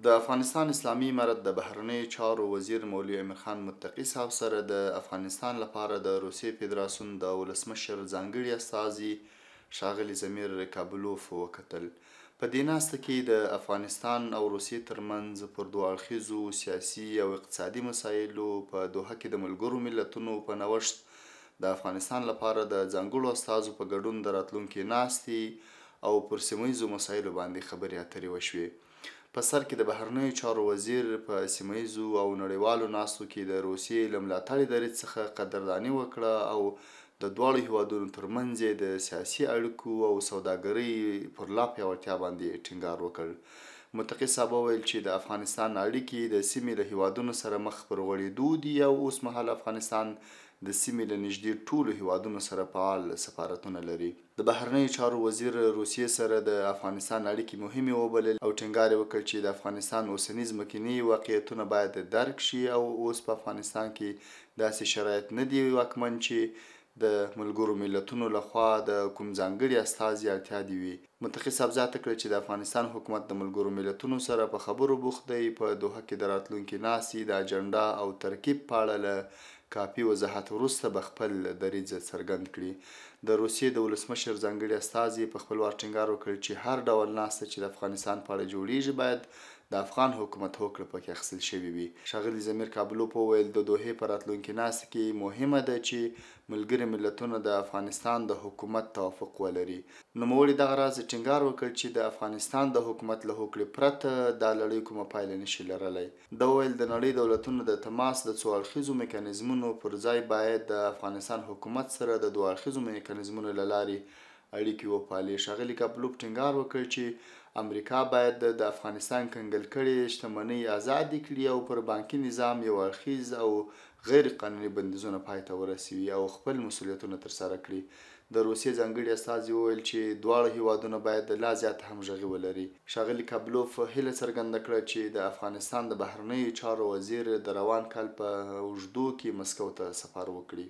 د افغانستان اسلامي امارت د بهرنیو چارو وزیر مولوي امیر خان متقي صاحب سره د افغانستان لپاره د روسیې فدراسیون د ولسمشر ځانګړي استازي ښاغلي زمیر کابلوف وکتل. په دې ناسته کې د افغانستان او روسیې ترمنځ پر دوه اړخیزو سیاسي او اقتصادي مسایلو په دوحه کې د ملګرو ملتونو په نوښت د افغانستان لپاره د ځانګړو استازو په ګډون د راتلونکي ناستې او پر سیمه ییزو مسایلو باندې خبرې اترې وشوې. په سر کې د بهرنیو چارو وزیر په سیمه ییزو او نړیوالو ناستو کې د روسیې له ملاتړي دریځ څخه قدرداني وکړه او د دواړو هیوادونو ترمنځ یې د سیاسي اړیکو او سوداګرۍ پر لا پیاوړتیا باندې ټینګار وکړ. متقي صاحب وویل چې د افغانستان اړیکې د سیمې له هیوادونو سره مخ پر غوړېدو دي او اوسمهال افغانستان د سیمې له نږدې ټولو هیوادونو سره فعال سفارتونه لري. د بهرنیو چارو وزیر روسیې سره د افغانستان اړیکې مهمې وبلل او ټینګار یې وکړ چې د افغانستان اوسني ځمکني واقعیتونه باید درک شي او اوس په افغانستان کې داسې شرایط نه دي واکمن چې د ملګرو ملتونو لخوا د کوم ځانګړي استازي اړتیا دې وي. متقي صاحب زیاته کړه چې د افغانستان حکومت د ملګرو ملتونو سره په خبرو بوخت دی. په دوحه کې د راتلونکي ناستې د اجنډا او ترکیب په اړه له کافي وضاحت وروسته به خپل دریځ څرګند کړي. د روسیې د ولسمشر ځانګړي استازي په خپل وار ټینګار وکړ چې هر ډول ناسته چې د افغانستان په اړه جوړیږي باید د افغان حکومت هوکړه پکې اخیستل شوې وي. ښاغلي زمیر کابلوف وویل د دوحې په راتلونکي ناستې کې مهمه ده چې ملګري ملتونه د افغانستان د حکومت توافق ولري. نوموړي دغه راز ټینګار وکړ چې د افغانستان د حکومت له هوکړې پرته دا لړۍ کومه پایله نشي لرلی. ده وویل د نړۍ دولتونو د تماس د څو اړخیزو میکانیزمونو پر ځای باید د افغانستان حکومت سره د دوه اړخیزو میکانیزمونو له لارې اړیکې وپالي. ښاغلي کابلوف ټینګار وکړ چې امریکا باید د افغانستان کنګل کړې شتمنۍ ازادې کړي او پر بانکي نظام یو اړخیز او غیر قانوني بندیزونه پای ته ورسوي او خپل مسؤلیتونه ترسره کړي. د روسیې ځانګړي استازي وویل چې دواړه هیوادونه باید لا زیاته همغږي ولري. ښاغلي کابلوف هیله څرګنده کړه چې د افغانستان د بهرنیو چارو وزیر د روان کال په اوږدو کې مسکو ته سفر وکړي.